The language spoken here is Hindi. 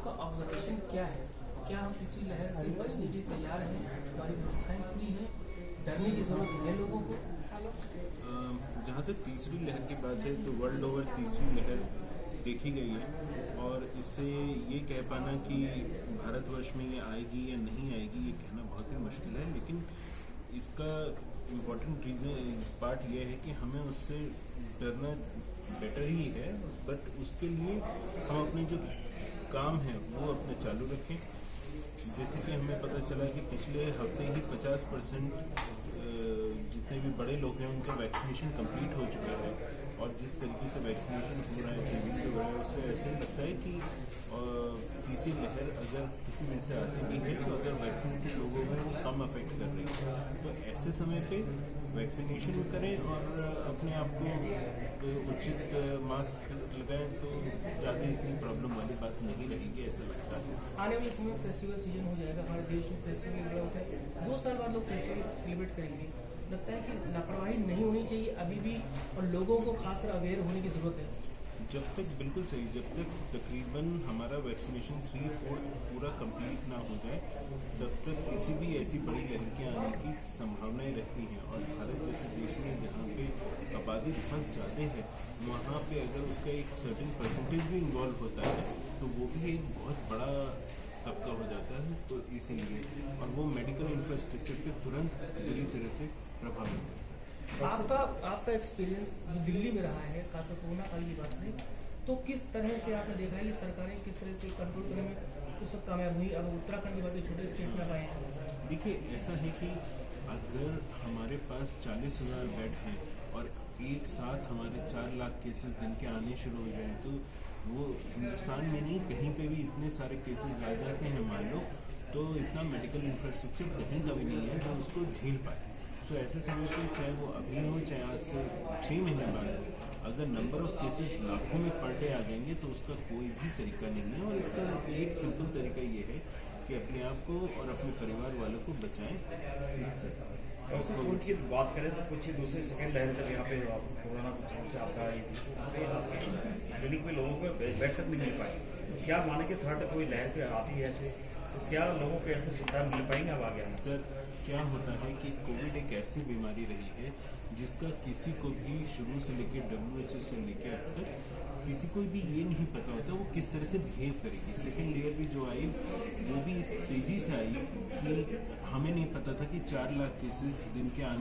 आपका ऑब्जर्वेशन क्या है? क्या हम तीसरी लहर से बचने के लिए तैयार हैं? हमारी व्यवस्थाएं पूरी हैं? डरने की जरूरत है लोगों को? जहाँ तक तीसरी लहर की बात है तो वर्ल्ड ओवर तीसरी लहर देखी गई है और इससे ये कह पाना कि भारतवर्ष में ये आएगी या नहीं आएगी ये कहना बहुत ही मुश्किल है, लेकिन इसका इम्पोर्टेंट रीज़न पार्ट ये है कि हमें उससे डरना बेटर ही है, बट उसके लिए हम अपने जो काम है वो अपने चालू रखें। जैसे कि हमें पता चला कि पिछले हफ्ते ही 50% जितने भी बड़े लोग हैं उनका वैक्सीनेशन कंप्लीट हो चुका है, और जिस तरीके से वैक्सीनेशन हो रहा है, तेजी से हो रहा है, उससे ऐसे लगता है कि तीसरी लहर अगर किसी वजह से आती भी है तो अगर वैक्सीनेटेड लोगों में वो कम अफेक्ट कर रही है। तो ऐसे समय पे वैक्सीनेशन करें और अपने आप को उचित मास्क लगाएं तो ज़्यादा इतनी प्रॉब्लम वाली बात नहीं रहेगी, ऐसा लगता है। आने वाले समय में फेस्टिवल सीजन हो जाएगा, हमारे देश में फेस्टिवल होता है, 2 साल बाद लोग फेस्टिवल सेलिब्रेट करेंगे। लगता है कि लापरवाही नहीं होनी चाहिए अभी भी, और लोगों को खासकर अवेयर होने की जरूरत है। जब तक बिल्कुल सही, जब तक तकरीबन हमारा वैक्सीनेशन 3/4 पूरा कंप्लीट ना हो जाए तब तक किसी भी ऐसी बड़ी लहर के आने की संभावनाएं रहती हैं। और भारत जैसे देश में जहाँ पे आबादी बहुत ज़्यादा है, वहाँ पे अगर उसका एक सर्टेन परसेंटेज भी इन्वॉल्व होता है तो वो भी एक बहुत बड़ा तबका हो जाता है। तो इसीलिए, और वो मेडिकल इंफ्रास्ट्रक्चर पे तुरंत बुरी तरह से प्रभावित होता है। आपका एक्सपीरियंस जो दिल्ली में रहा है, खासकर कोरोना काल की बात करें तो किस तरह से आपने देखा है कि सरकारें किस तरह से कंट्रोल करने में उस वक्त कामयाब हुई? अब उत्तराखंड की बात छोटे स्टेट में आए हैं। देखिए, ऐसा है कि अगर हमारे पास 40,000 बेड हैं और एक साथ हमारे 4 लाख केसेस दिन के आने शुरू हो जाए तो वो हिंदुस्तान में नहीं कहीं पे भी इतने सारे केसेस आ जाते हैं मान लो, तो इतना मेडिकल इंफ्रास्ट्रक्चर कहीं का भी नहीं है जो उसको झेल पाए। तो ऐसे समय पे चाहे वो अभी हो चाहे आज से 6 महीने बाद हो, अगर नंबर ऑफ केसेस लाखों में पर डे आ जाएंगे तो उसका कोई भी तरीका नहीं है। और इसका एक सिंपल तरीका ये है कि अपने आप को और अपने परिवार वालों को बचाएं इससे। कोविड की बात करें तो कुछ दूसरे सेकेंड लहर जब यहाँ पे कोरोना से आपका आई थी, क्लिनिक में लोगों को बेड तक नहीं मिल पाए। क्या माने कि थर्ड कोई लहर पे आती है ऐसे, क्या लोगों को ऐसे सुविधा मिल पाएंगे अब आगे? सर, क्या होता है कि कोविड एक ऐसी बीमारी रही है जिसका किसी को भी शुरू से लेकर WHO से लेकर अब तक किसी को भी ये नहीं पता होता वो किस तरह से बिहेव करेगी। सेकेंड लेयर भी जो आई वो भी इस तेजी से आई कि हमें नहीं पता था कि 4 लाख केसेस दिन के आने